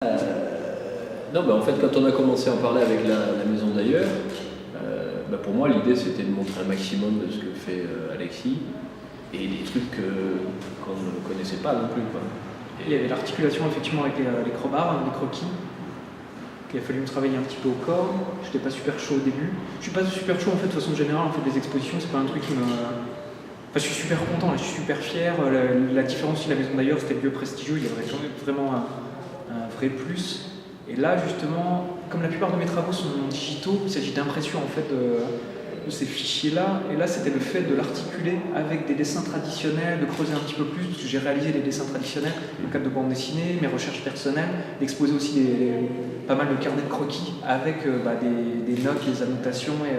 Non, en fait, quand on a commencé à en parler avec la maison d'ailleurs, pour moi, l'idée c'était de montrer un maximum de ce que fait Alexis et des trucs qu'on ne connaissait pas non plus, quoi. Il y avait l'articulation effectivement avec les crobards, les croquis, qu'il a fallu me travailler un petit peu au corps. J'étais pas super chaud au début. Je suis pas super chaud en fait, de façon générale, en fait, les expositions, c'est pas un truc qui me. Enfin, je suis super content, je suis super fier. La différence de la maison d'ailleurs, c'était le lieu prestigieux, il y avait vraiment un vrai plus. Et là, justement, comme la plupart de mes travaux sont digitaux, il s'agit d'impression en fait de ces fichiers-là. Et là, c'était le fait de l'articuler avec des dessins traditionnels, de creuser un petit peu plus, parce que j'ai réalisé des dessins traditionnels dans le cadre de bande dessinée, mes recherches personnelles, d'exposer aussi pas mal de carnets de croquis avec des notes, des annotations et.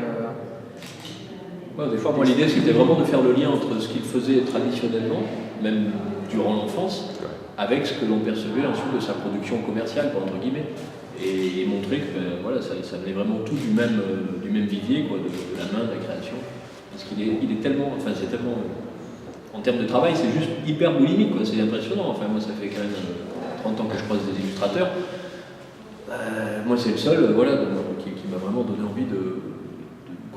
Des fois, moi, l'idée c'était vraiment de faire le lien entre ce qu'il faisait traditionnellement, même durant l'enfance, avec ce que l'on percevait ensuite de sa production commerciale, entre guillemets, et montrer que ça venait vraiment tout du même vivier, quoi, de la main, de la création. Parce qu'il est tellement, en termes de travail, c'est juste hyper boulimique, quoi, c'est impressionnant. Enfin, moi, ça fait quand même 30 ans que je croise des illustrateurs. Moi, c'est le seul qui m'a vraiment donné envie de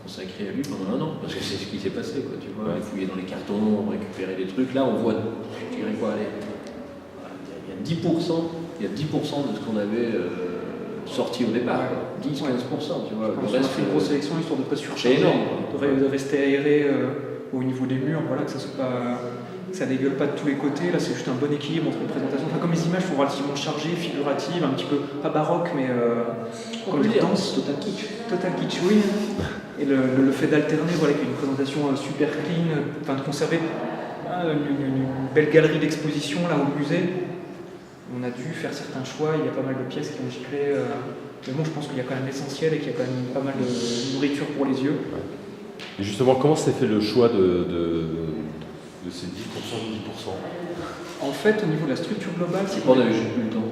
consacré à lui pendant 1 an, parce que c'est ce qui s'est passé, quoi, tu vois, fouiller dans les cartons, récupérer des trucs. Là, on voit, je dirais quoi, allez, il y a 10% de ce qu'on avait sorti au départ, 10-15%, tu vois. On a fait une grosse sélection histoire de ne pas surcharger, de rester aéré au niveau des murs, voilà, que ça soit pas. Ça dégueule pas de tous les côtés, là c'est juste un bon équilibre entre une présentation. Enfin, comme les images sont relativement chargées, figuratives, un petit peu, pas baroque, mais comme les danses, total kitsch. Total kitsch, oui. Et le fait d'alterner, voilà, avec une présentation super clean, enfin de conserver une belle galerie d'exposition là au musée. On a dû faire certains choix, il y a pas mal de pièces qui ont giclé. Mais bon, je pense qu'il y a quand même l'essentiel et qu'il y a quand même pas mal de nourriture pour les yeux. Et justement, comment s'est fait le choix de ces 10%, 10%? En fait, au niveau de la structure globale, c'est qu'on avait juste plus le temps.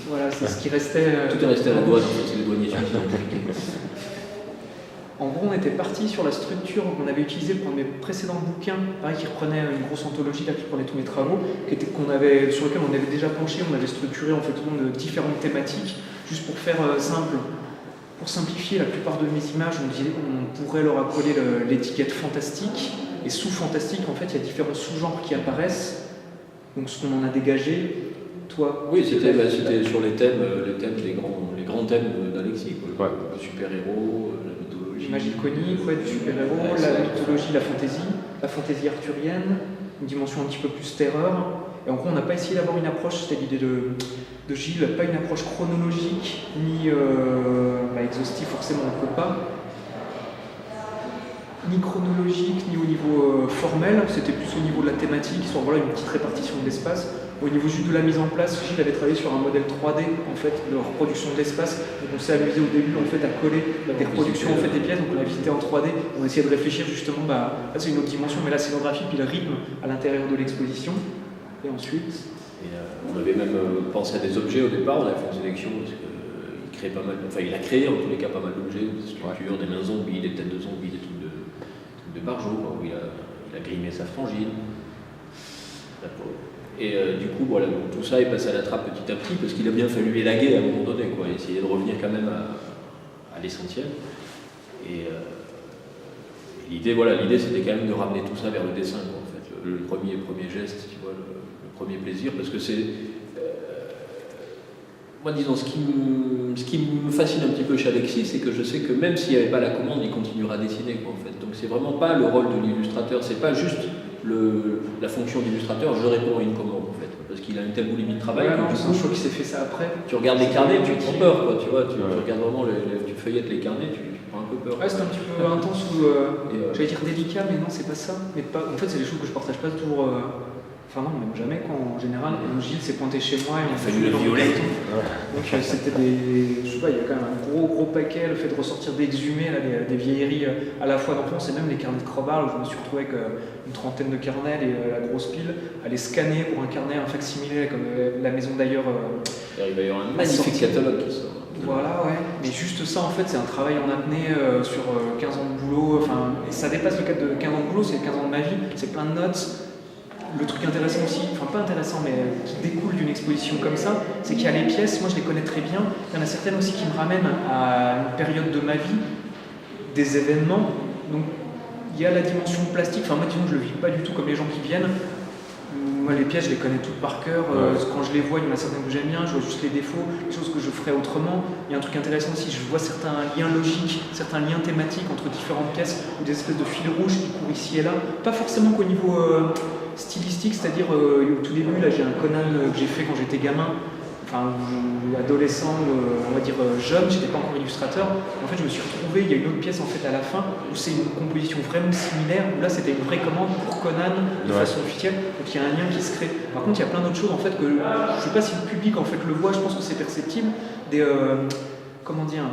Voilà, c'est ce qui restait. Tout est resté à la douane, c'est les douaniers qui ont compliqué. En gros, on était parti sur la structure qu'on avait utilisée pour un de mes précédents bouquins, pareil, qui reprenait une grosse anthologie, là, qui prenait tous mes travaux, sur lequel on avait déjà penché, on avait structuré en fait tout le monde de différentes thématiques, juste pour faire simple. Pour simplifier, la plupart de mes images, on pourrait leur accoler l'étiquette fantastique, et sous fantastique, en fait, il y a différents sous-genres qui apparaissent. Donc, ce qu'on en a dégagé, toi. Oui, c'était sur les thèmes, les grands thèmes d'Alexis, quoi. Le super-héros, la mythologie. L'image iconique, du super-héros, la mythologie, la fantaisie arthurienne, une dimension un petit peu plus terreur. Et en gros, on n'a pas essayé d'avoir une approche, c'était l'idée de Gilles, pas une approche chronologique, ni exhaustive, forcément on ne peut pas. Ni chronologique, ni au niveau formel, c'était plus au niveau de la thématique, sur une petite répartition de l'espace. Au niveau juste de la mise en place, Gilles avait travaillé sur un modèle 3D en fait, de reproduction de l'espace. Donc on s'est amusé au début en fait, à coller des reproductions en fait, des pièces, donc on a visité en 3D, on a essayé de réfléchir justement, là c'est une autre dimension, mais la scénographie puis le rythme à l'intérieur de l'exposition. Et ensuite. On avait même pensé à des objets au départ, on avait fait une sélection parce qu'il il a créé en tous les cas pas mal d'objets, des structures, des mains zombies, des têtes de zombies, des trucs de Barjot, où il a grimé sa frangine. Et du coup, tout ça est passé à la trappe petit à petit, parce qu'il a bien fallu élaguer à un moment donné, quoi, essayer de revenir quand même à l'essentiel. Et l'idée c'était quand même de ramener tout ça vers le dessin, quoi, en fait, le premier geste, tu vois, le premier plaisir, parce que c'est... moi, disons, ce qui me fascine un petit peu chez Alexis, c'est que je sais que même s'il n'y avait pas la commande, il continuera à dessiner, quoi, en fait. Donc c'est vraiment pas le rôle de l'illustrateur, c'est pas juste la fonction d'illustrateur, je réponds à une commande, en fait, parce qu'il a une telle boulimie de travail. C'est un choix qui s'est fait ça après. Tu regardes les carnets, tu prends peur, quoi, tu vois, tu regardes vraiment, tu feuillettes les carnets, tu prends un peu peur. Ouais, c'est un petit peu intense ou, j'allais dire délicat, mais non, c'est pas ça. Mais en fait, c'est des choses que je partage pas toujours... Enfin non, même jamais, quand en général, Gilles s'est pointé chez moi et on a fait le violet. Donc c'était je sais pas, il y a quand même un gros paquet, le fait de ressortir d'exhumer des vieilleries à la fois d'enfance et même les carnets de Crobard, où je me suis retrouvé avec une trentaine de carnets et la grosse pile, à les scanner pour un carnet, un facsimilé, comme la maison d'ailleurs. Il va y avoir un magnifique catalogue qui sort. Voilà, ouais. Mais juste ça, en fait, c'est un travail en apnée sur 15 ans de boulot. Enfin, ça dépasse le cadre de 15 ans de boulot, c'est 15 ans de ma vie, c'est plein de notes. le truc intéressant aussi, enfin pas intéressant, mais qui découle d'une exposition comme ça, c'est qu'il y a les pièces, moi je les connais très bien, il y en a certaines aussi qui me ramènent à une période de ma vie, des événements, donc il y a la dimension plastique, enfin moi disons je le vis pas du tout comme les gens qui viennent. Moi, les pièces, je les connais toutes par cœur. Quand je les vois, il y en a certaines que j'aime bien, je vois juste les défauts, les choses que je ferais autrement. Il y a un truc intéressant aussi, je vois certains liens logiques, certains liens thématiques entre différentes pièces, ou des espèces de fils rouges qui courent ici et là. Pas forcément qu'au niveau stylistique, c'est-à-dire au tout début, là, j'ai un Conan que j'ai fait quand j'étais gamin, enfin, adolescent, on va dire jeune, j'étais pas encore illustrateur. En fait, je me suis retrouvé, il y a une autre pièce en fait à la fin où c'est une composition vraiment similaire, où là c'était une vraie commande pour Conan de façon officielle, donc il y a un lien qui se crée. Par contre, il y a plein d'autres choses en fait que je sais pas si le public en fait le voit, je pense que c'est perceptible, comment dire,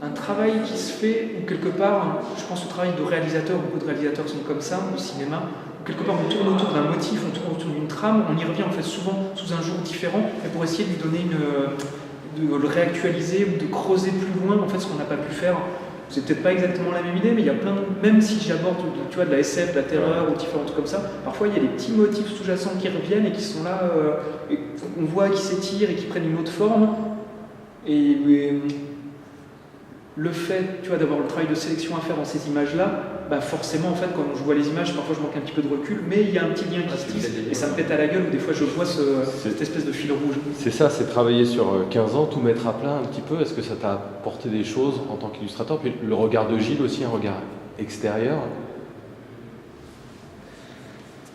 un travail qui se fait où quelque part, je pense au travail de réalisateur, beaucoup de réalisateurs sont comme ça au cinéma. Quelque part on tourne autour d'un motif, on tourne autour d'une trame, on y revient en fait souvent sous un jour différent, mais pour essayer de lui donner de le réactualiser ou de creuser plus loin en fait ce qu'on n'a pas pu faire. C'est peut-être pas exactement la même idée, mais il y a plein même si j'aborde tu vois, de la SF, de la terreur ou différents trucs comme ça, parfois il y a des petits motifs sous-jacents qui reviennent et qui sont là, et qu'on voit qui s'étirent et qui prennent une autre forme. Et le fait tu vois, d'avoir le travail de sélection à faire dans ces images-là, bah forcément, en fait, quand je vois les images, parfois je manque un petit peu de recul, mais il y a un petit lien qui se tisse et ça me pète à la gueule où des fois je vois cette espèce de fil rouge. C'est ça, c'est travailler sur 15 ans, tout mettre à plat un petit peu. Est-ce que ça t'a apporté des choses en tant qu'illustrateur? Puis le regard de Gilles aussi, un regard extérieur.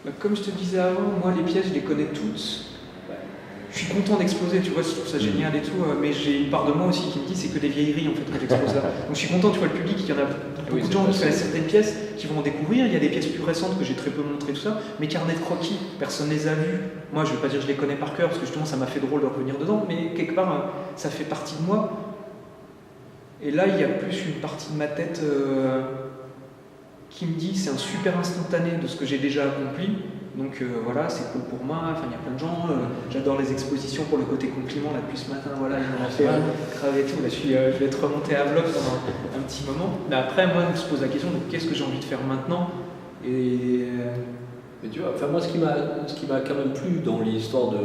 Bah, comme je te disais avant, moi les pièces, je les connais toutes. Je suis content d'exposer, tu vois, je trouve ça génial et tout, mais j'ai une part de moi aussi qui me dit c'est que des vieilleries en fait quand j'expose là. Donc je suis content, tu vois, le public, il y en a beaucoup de gens qui connaissent certaines pièces qui vont en découvrir, il y a des pièces plus récentes que j'ai très peu montrées, tout ça, mes carnets de croquis, personne ne les a vus. Moi je ne vais pas dire que je les connais par cœur parce que justement ça m'a fait drôle de revenir dedans, mais quelque part ça fait partie de moi. Et là il y a plus une partie de ma tête qui me dit c'est un super instantané de ce que j'ai déjà accompli. Donc voilà, c'est cool pour moi, enfin il y a plein de gens, j'adore les expositions pour le côté compliment, là depuis ce matin, voilà, il m'en a fait grave et tout, là je vais être remonté à bloc pendant un petit moment. Mais après, moi, je me pose la question de qu'est-ce que j'ai envie de faire maintenant et... Mais tu vois, enfin moi ce qui m'a quand même plu dans l'histoire de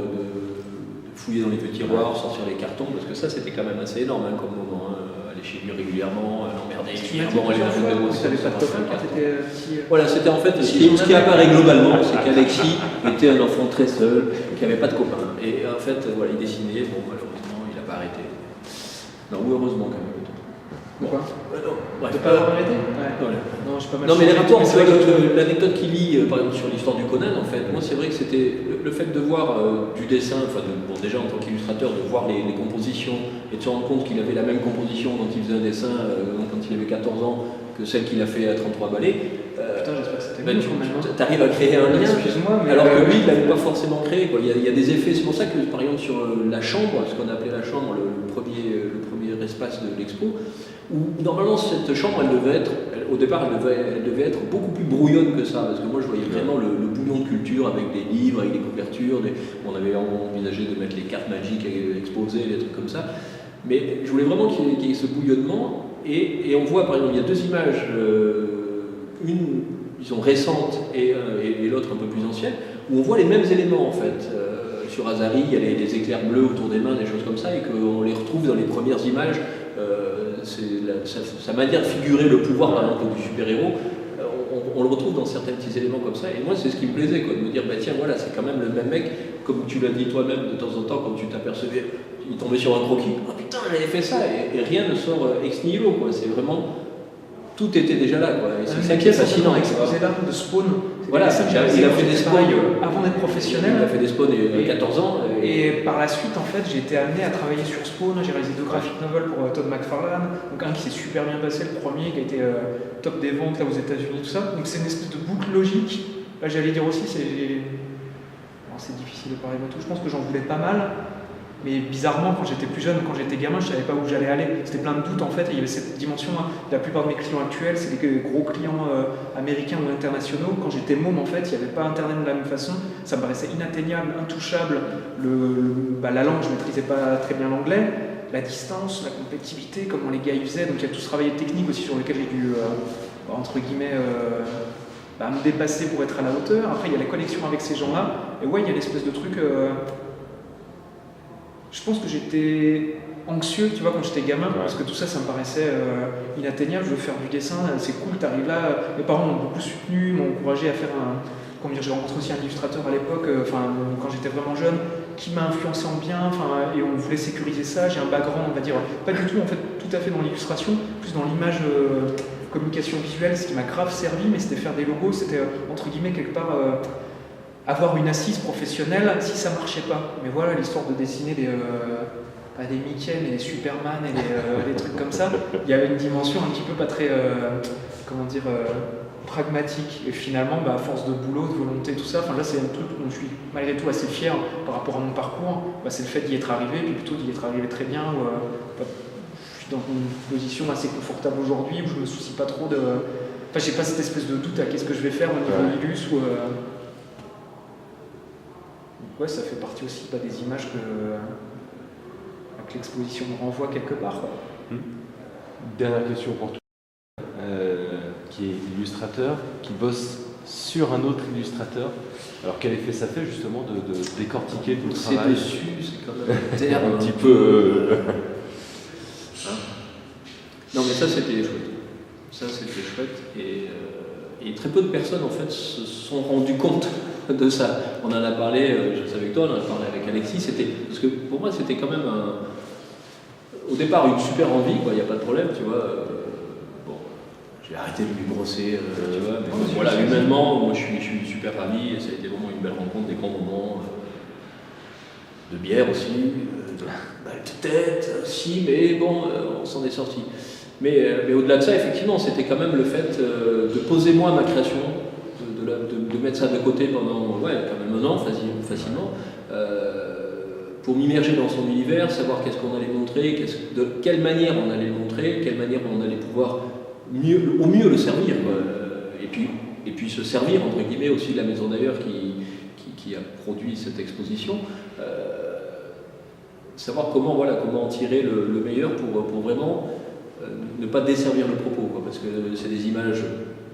fouiller dans les petits tiroirs, sortir les cartons, parce que ça c'était quand même assez énorme hein, comme moment, aller chez lui régulièrement, l'emmerder régulièrement, aller dans le tu n'avais pas de copain quand tu étais petit. Voilà, c'était en fait, ce qui apparaît globalement, c'est qu'Alexis était un enfant très seul, qui n'avait pas de copains. Et en fait, voilà, il dessinait, bon malheureusement, il n'a pas arrêté. Non, ou heureusement quand même. Pourquoi non, bref, pas avoir arrêté voilà. Non, je suis pas mal. Non, mais les rapports, l'anecdote qu'il lit, par exemple, sur l'histoire du Conan, en fait, moi, c'est vrai que c'était le fait de voir du dessin, enfin, bon, déjà en tant qu'illustrateur, de voir les compositions et de se rendre compte qu'il avait la même composition dont il faisait un dessin quand il avait 14 ans que celle qu'il a fait à 33 balais. Putain, j'espère que c'était Ben, tu arrives à créer un lien, excuse-moi, mais alors que lui, il l'avait pas forcément créé. Quoi. Il y a des effets, c'est pour ça que, par exemple, sur la chambre, ce qu'on appelait la chambre, le premier espace de l'expo, où normalement cette chambre, au départ, elle devait être beaucoup plus brouillonne que ça, parce que moi je voyais vraiment le bouillon de culture avec des livres, avec des couvertures, on avait envisagé de mettre les cartes magiques exposées, des trucs comme ça, mais je voulais vraiment qu'il y ait ce bouillonnement, et on voit par exemple, il y a deux images, une, disons, récente et l'autre un peu plus ancienne, où on voit les mêmes éléments en fait. Sur Azari, il y a les éclairs bleus autour des mains, des choses comme ça, et qu'on les retrouve dans les premières images. Sa manière de figurer le pouvoir, par exemple, du super-héros, on le retrouve dans certains petits éléments comme ça. Et moi, c'est ce qui me plaisait, quoi, de me dire, bah tiens, voilà, c'est quand même le même mec, comme tu l'as dit toi-même de temps en temps, quand tu t'apercevais, il tombait sur un croquis. Ah putain, il avait fait ça, et rien ne sort ex nihilo, quoi. C'est vraiment. Tout était déjà là, quoi. Et c'est ça qui est fascinant. Exposé là de Spawn. Voilà, il a fait des spawns avant d'être professionnel. Il a fait des spawns il y a 14 ans. Et par la suite, en fait, j'ai été amené à travailler sur Spawn. J'ai réalisé 2 graphic novels pour Todd McFarlane. Donc un qui s'est super bien passé, le premier qui a été top des ventes là aux États-Unis, tout ça. Donc c'est une espèce de boucle logique. Là, j'allais dire aussi, c'est difficile de parler de tout. Je pense que j'en voulais pas mal. Mais bizarrement, quand j'étais plus jeune, quand j'étais gamin, je ne savais pas où j'allais aller. C'était plein de doutes en fait, et il y avait cette dimension. La plupart de mes clients actuels, c'est des gros clients américains ou internationaux. Quand j'étais môme, en fait, il n'y avait pas Internet de la même façon. Ça me paraissait inatteignable, intouchable. La langue, je ne maîtrisais pas très bien l'anglais. La distance, la complexité, comment les gars y faisaient. Donc il y a tout ce travail technique aussi sur lequel j'ai dû, entre guillemets, à me dépasser pour être à la hauteur. Après, il y a la connexion avec ces gens-là. Et ouais, il y a l'espèce de truc. Je pense que j'étais anxieux, tu vois, quand j'étais gamin, parce que tout ça, ça me paraissait inatteignable. Je veux faire du dessin, c'est cool, t'arrives là. Mes parents m'ont beaucoup soutenu, m'ont encouragé à faire j'ai rencontré aussi un illustrateur à l'époque, quand j'étais vraiment jeune, qui m'a influencé en bien, et on voulait sécuriser ça. J'ai un background, on va dire, pas du tout en fait, tout à fait dans l'illustration, plus dans l'image, communication visuelle, ce qui m'a grave servi, mais c'était faire des logos, c'était entre guillemets quelque part avoir une assise professionnelle si ça marchait pas. Mais voilà, l'histoire de dessiner pas des Mickey, mais des Superman et des trucs comme ça, il y avait une dimension un petit peu pas très, pragmatique. Et finalement, à force de boulot, de volonté, tout ça, là c'est un truc dont je suis malgré tout assez fier par rapport à mon parcours, c'est le fait d'y être arrivé, puis plutôt d'y être arrivé très bien, où je suis dans une position assez confortable aujourd'hui, où je me soucie pas trop de... j'ai pas cette espèce de doute à qu'est-ce que je vais faire au niveau Illus, ou... Ouais, ça fait partie aussi des images que l'exposition me renvoie quelque part. Dernière question pour toi, qui est illustrateur, qui bosse sur un autre illustrateur. Alors quel effet ça fait justement de décortiquer tout le travail? Dessus, c'est quand même un terme un petit peu... Non mais ça c'était chouette. Ça c'était chouette et très peu de personnes en fait se sont rendues compte de ça. On en a parlé, je sais avec toi, on en a parlé avec Alexis, parce que pour moi c'était quand même au départ une super envie, il n'y a pas de problème, tu vois. J'ai arrêté de lui brosser, tu vois, mais voilà, humainement, moi je suis super ravi, et ça a été vraiment une belle rencontre, des grands moments de bière aussi, de tête aussi, mais bon, on s'en est sorti. Mais au-delà de ça, effectivement, c'était quand même le fait de poser moi ma création, de mettre ça de côté pendant quand même un an facilement, pour m'immerger dans son univers, savoir qu'est-ce qu'on allait montrer, de quelle manière on allait le montrer, quelle manière on allait pouvoir au mieux le servir, et puis se servir entre guillemets aussi de la maison d'ailleurs qui a produit cette exposition, savoir comment en tirer le meilleur pour vraiment ne pas desservir le propos, parce que c'est des images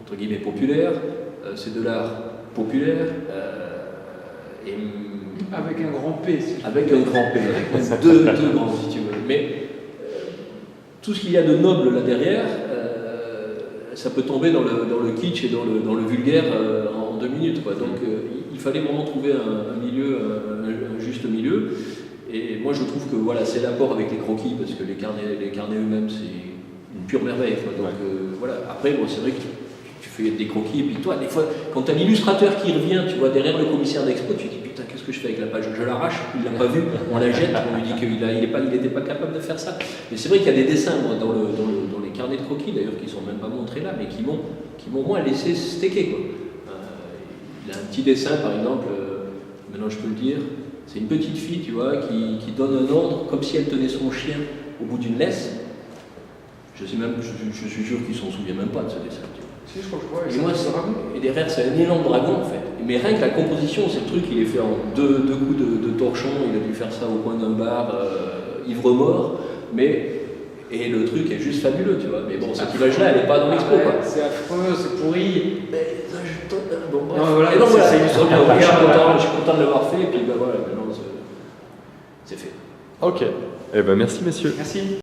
entre guillemets populaires, c'est de l'art populaire, et avec un grand P, avec un grand P, deux grands si tu veux, mais tout ce qu'il y a de noble là derrière, ça peut tomber dans le kitsch et dans le vulgaire en 2 minutes, Donc il fallait vraiment trouver un milieu, un juste milieu. Et moi je trouve que c'est l'apport avec les croquis, parce que les carnets eux-mêmes c'est une pure merveille. Donc après c'est vrai que tu fais des croquis, et puis toi des fois quand tu as l'illustrateur qui revient, tu vois, derrière le commissaire d'expo, tu te dis putain qu'est-ce que je fais avec la page, je l'arrache, il l'a pas vu, on la jette, on lui dit qu'il n'était pas capable de faire ça. Mais c'est vrai qu'il y a des dessins dans les carnets de croquis d'ailleurs qui sont même pas montrés là, mais qui m'ont moins laissé stecker, il a un petit dessin par exemple, maintenant je peux le dire, c'est une petite fille, tu vois, qui donne un ordre comme si elle tenait son chien au bout d'une laisse. Je suis sûr qu'il s'en souvient même pas de ce dessin, tu vois. Si, je crois que je vois. Et derrière, c'est un élan de dragon en fait. Mais rien que la composition, c'est le truc, il est fait en deux coups de torchon, il a dû faire ça au coin d'un bar, ivre-mort, et le truc est juste fabuleux, tu vois. Mais bon, cette image-là, elle n'est pas dans l'expo, C'est affreux, c'est pourri. Bon, bref. Non, voilà, je suis content de l'avoir fait, et puis voilà, maintenant c'est fait. Ok. Eh ben merci messieurs. Merci.